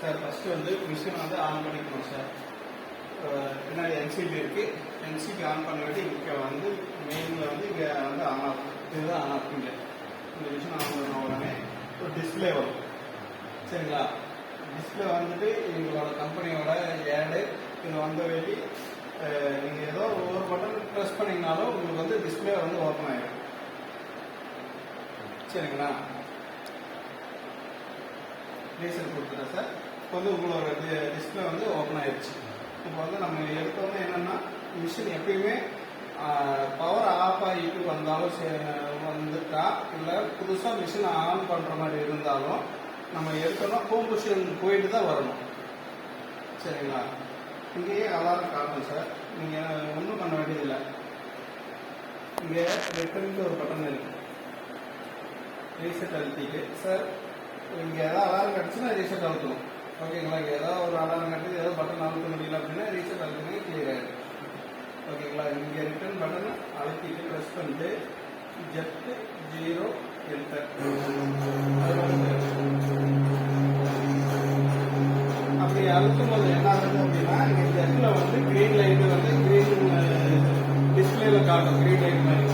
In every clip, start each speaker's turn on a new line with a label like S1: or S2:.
S1: Sir first வந்து machine வந்து on பண்ணிக்கணும் சார். பின்னாடி என்சிபி இருக்குது, என்சிபி ஆன் பண்ண வேண்டி இங்கே வந்து மெயினில் வந்து இங்கே வந்து ஆன் ஆஃப், இதுதான் ஆன் ஆஃப். இங்கே இந்த மிஷின் ஆன் பண்ண உடனே ஒரு டிஸ்பிளே வரும் சரிங்களா. டிஸ்பிளே வந்துட்டு எங்களோட கம்பெனியோட ஏடு இது வந்த வேண்டி நீங்கள் ஏதோ ஒவ்வொரு பட்டன் ப்ரெஸ் பண்ணிங்கனாலும் உங்களுக்கு வந்து டிஸ்பிளே வந்து ஓப்பன் ஆகிடும் சரிங்களா. ரீசெண்ட் கொடுத்துட்டேன் சார். இப்போ வந்து உங்களோட டிஸ்பிளே வந்து ஓப்பன் ஆயிடுச்சு. இப்போ வந்து நம்ம எடுத்தோன்னே என்னென்னா மிஷின் எப்பயுமே பவர் ஆஃப் ஆகிட்டு வந்தாலும் வந்துட்டா இல்லை புதுசாக மிஷின் ஆன் பண்ணுற மாதிரி இருந்தாலும் நம்ம எடுத்தோம்னா ஹோம் பொசிஷன் போயிட்டு தான் வரணும் சரிங்களா. இங்கேயே அலாரம் காட்டும் சார். நீங்கள் ஒன்றும் பண்ண வேண்டியதில்லை. இங்கே ரிட்டர்னுக்கு ஒரு பட்டன் இருக்கு, ரீசெட் அழுத்திட்டு சார் இங்கே ஏதாவது அலாரம் கிடச்சுன்னா ரீசெட் அழுத்தணும் ஓகேங்களா. இங்கே ஏதாவது ஒரு அலாரம் கட்டி ஏதாவது பட்டன் அழுத்த முடியல அப்படின்னா ரீசெட் அழுத்தினா கிளியர் ஆகிடும் ஓகேங்களா. இங்கே ரிட்டர்ன் பட்டனை அழுத்திட்டு ப்ரெஸ் பண்ணிட்டு ஜெட் 0 என்டர். அப்படி அழுத்தும் போது என்ன ஆகுது அப்படின்னா இங்கே ஜெட்டில் வந்து கிரீன் லைட்டு வந்து கிரீன் டிஸ்பிளேல காட்டும், கிரீன் லைட் மாதிரி.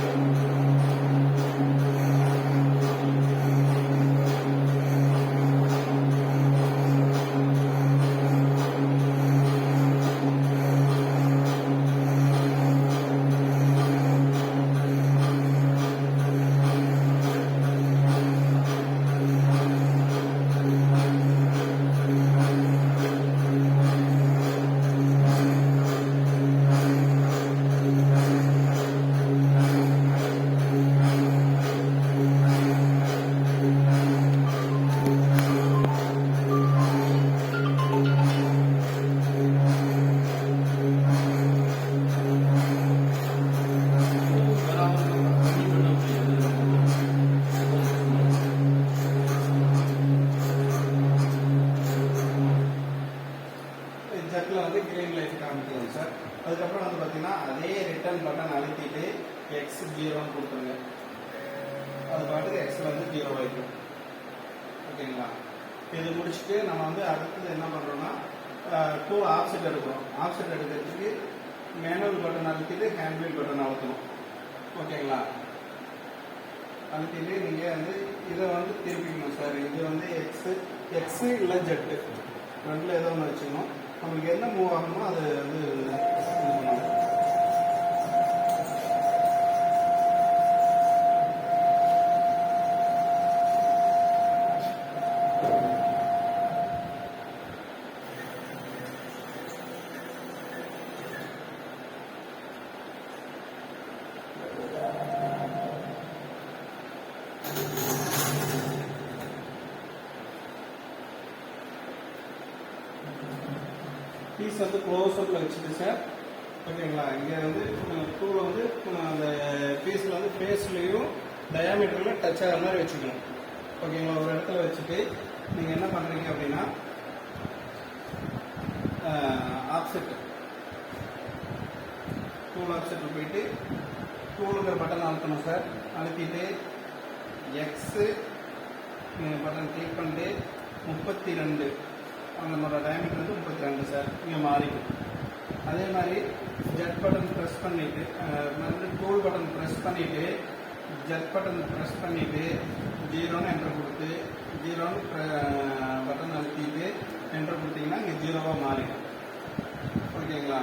S1: ஜெட்டில் வந்து கிரீன் லைட் காமிக்கணும் சார். அதுக்கப்புறம் வந்து பார்த்தீங்கன்னா அதே ரிட்டர்ன் பட்டன் அழுத்திட்டு எக்ஸ் 0ன்னு கொடுத்துருங்க. அது பாட்டுக்கு எக்ஸில் வந்து 0 வைக்கும் ஓகேங்களா. இது முடிச்சுட்டு நம்ம வந்து அடுத்தது என்ன பண்ணுறோம்னா டூல் ஆப்செட் எடுக்கிறோம். ஆப்செட் எடுக்கிறதுக்கு மேனுவல் பட்டன் அழுத்திட்டு ஹேண்ட்பில் பட்டன் அழுத்தணும் ஓகேங்களா. அழுத்திட்டு நீங்கள் வந்து இதை வந்து திருப்பிக்கணும் சார். இது வந்து எக்ஸு இல்லை ஜெட்டு ரெண்டில் ஏதோ ஒன்று வச்சுக்கணும். நம்மளுக்கு என்ன மூவ் ஆகணுமோ அது வந்து இது பண்ணணும். பீஸ் வந்து க்ளோஸ் அப்பில் வச்சுட்டு சார் ஓகேங்களா. இங்கே வந்து டூலை வந்து அந்த பீஸில் வந்து ஃபேஸ்லேயும் டயாமீட்டரில் டச் ஆகிற மாதிரி வச்சுக்கணும் ஓகேங்களா. ஒரு இடத்துல வச்சுட்டு நீங்கள் என்ன பண்ணுறீங்க அப்படின்னா ஆப்செட் டூல் ஆப்செட்டில் போயிட்டு டூலுங்கிற பட்டன் அழுத்தணும் சார். அழுத்திட்டு எக்ஸு பட்டன் கிளிக் பண்ணிட்டு 32 நம்மளோட டயாமீட்டர் வந்து 32 சார். இங்கே மாறிடும். அதே மாதிரி ஜெட் பட்டன் ப்ரெஸ் பண்ணிவிட்டு மறுபடியும் டூல் பட்டன் ப்ரெஸ் பண்ணிவிட்டு ஜெட் பட்டன் ப்ரெஸ் பண்ணிவிட்டு 0ன்னு என்டர் கொடுத்து 0ன்னு பட்டன் அழுத்திட்டு என்டர் கொடுத்தீங்கன்னா இங்கே 0வாக மாறிடும் ஓகேங்களா.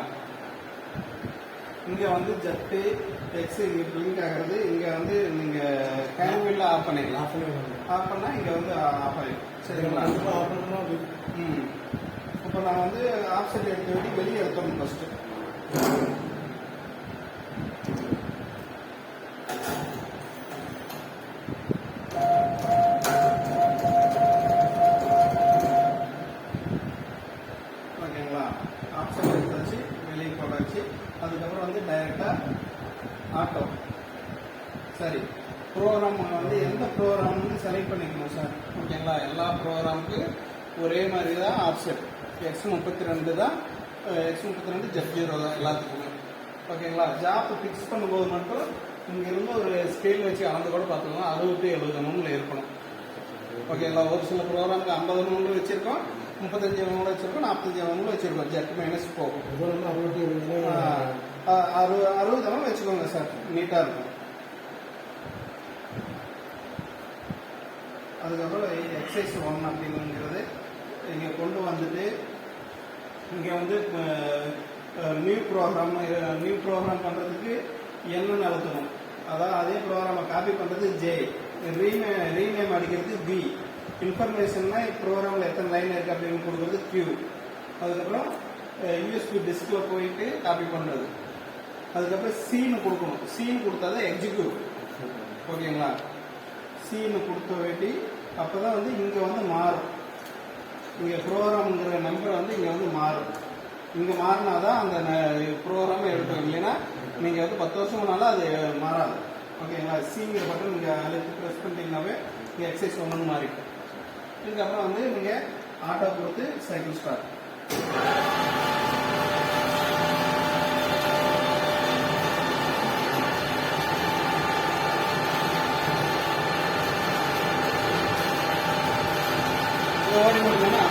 S1: இங்கே வந்து ஜெட்டு எக்ஸு இங்கே பிளிங்க் ஆகிறது. இங்கே வந்து நீங்கள் ஹேண்ட்பில்ல ஆஃப் பண்ணிக்கலாம். ஆஃப் பண்ணால் இங்கே வந்து ஆஃப் ஆகிடும் சரிங்களா. ஆஃப் பண்ணணும். இப்போ நான் வந்து ஆப்செட் எடுக்க வேண்டி வெளியே எடுத்தோம் ஃபஸ்ட்டு. ஓகேங்களா. ஆப்செட் எடுத்தாச்சு, வெளியே போட்டாச்சு. அதுக்கப்புறம் வந்து டைரெக்டாக ஆட்டோ சரி ப்ரோக்ராம் வந்து எந்த ப்ரோக்ராம்னு செலக்ட் பண்ணிக்கணும் சார் ஓகேங்களா. எல்லா ப்ரோக்ராமுக்கு ஒரே மாதிரி தான் ஆப்செட். X32 தான், X32 ஜெட் 0 தான் எல்லாத்துக்குமே ஓகேங்களா. ஜாப் ஃபிக்ஸ் பண்ணும்போது மட்டும் இங்கிருந்து ஒரு ஸ்கேல் வச்சு அளந்து கூட பார்த்துக்கலாம். 60 to 70 இருக்கணும் ஓகேங்களா. ஒரு சில ப்ரோக்ராமுக்கு 50 mm வச்சிருக்கோம், 35 mm வச்சிருக்கோம், 45 mm வச்சிருக்கோம். ஜெட் மைனஸ் போகும். 60 mm வச்சுக்கோங்க சார், நீட்டா இருக்கும். அதுக்கப்புறம் எக்ஸசைஸ் 1 அப்படிங்கிறது இங்கே கொண்டு வந்துட்டு இங்கே வந்து நியூ ப்ரோக்ராம் பண்ணுறதுக்கு என்னென்னு அழுத்தணும். அதாவது அதே ப்ரோக்ராமை காப்பி பண்ணுறது ஜே, ரீநேம் அடிக்கிறது பி, இன்ஃபர்மேஷன்னா ப்ரோக்ராமில் எத்தனை லைன் இருக்குது அப்படின்னு கொடுக்குறது கியூ. அதுக்கப்புறம் யூஎஸ்பி டிஸ்கில் போயிட்டு காப்பி பண்ணுறது. அதுக்கப்புறம் சீனு கொடுக்கணும். சீன் கொடுத்தா தான் எக்ஸிக்யூட். ஓகேங்களா. சீனு கொடுத்த வேண்டி அப்போ தான் வந்து இங்கே வந்து மாறும். இங்கே ப்ரோக்ராம்ங்கிற நம்பர் வந்து இங்கே வந்து மாறும். இங்கே மாறினா தான் அந்த ப்ரோக்ராமே எடுக்கும். இல்லைன்னா நீங்கள் வந்து 10 வருஷம்னாலும் அது மாறாது. ஓகேங்களா. சீங்கிற பட்டன் நீங்கள் அழுத்தி ப்ரெஸ் பண்ணிட்டீங்கன்னாவே இங்கே எக்ஸசைஸ் 1 மாறிடும். இதுக்கப்புறம் வந்து நீங்கள் ஆட்டோ கொடுத்து சைக்கிள் ஸ்டார்ட். ஓடி முடிஞ்சோன்னா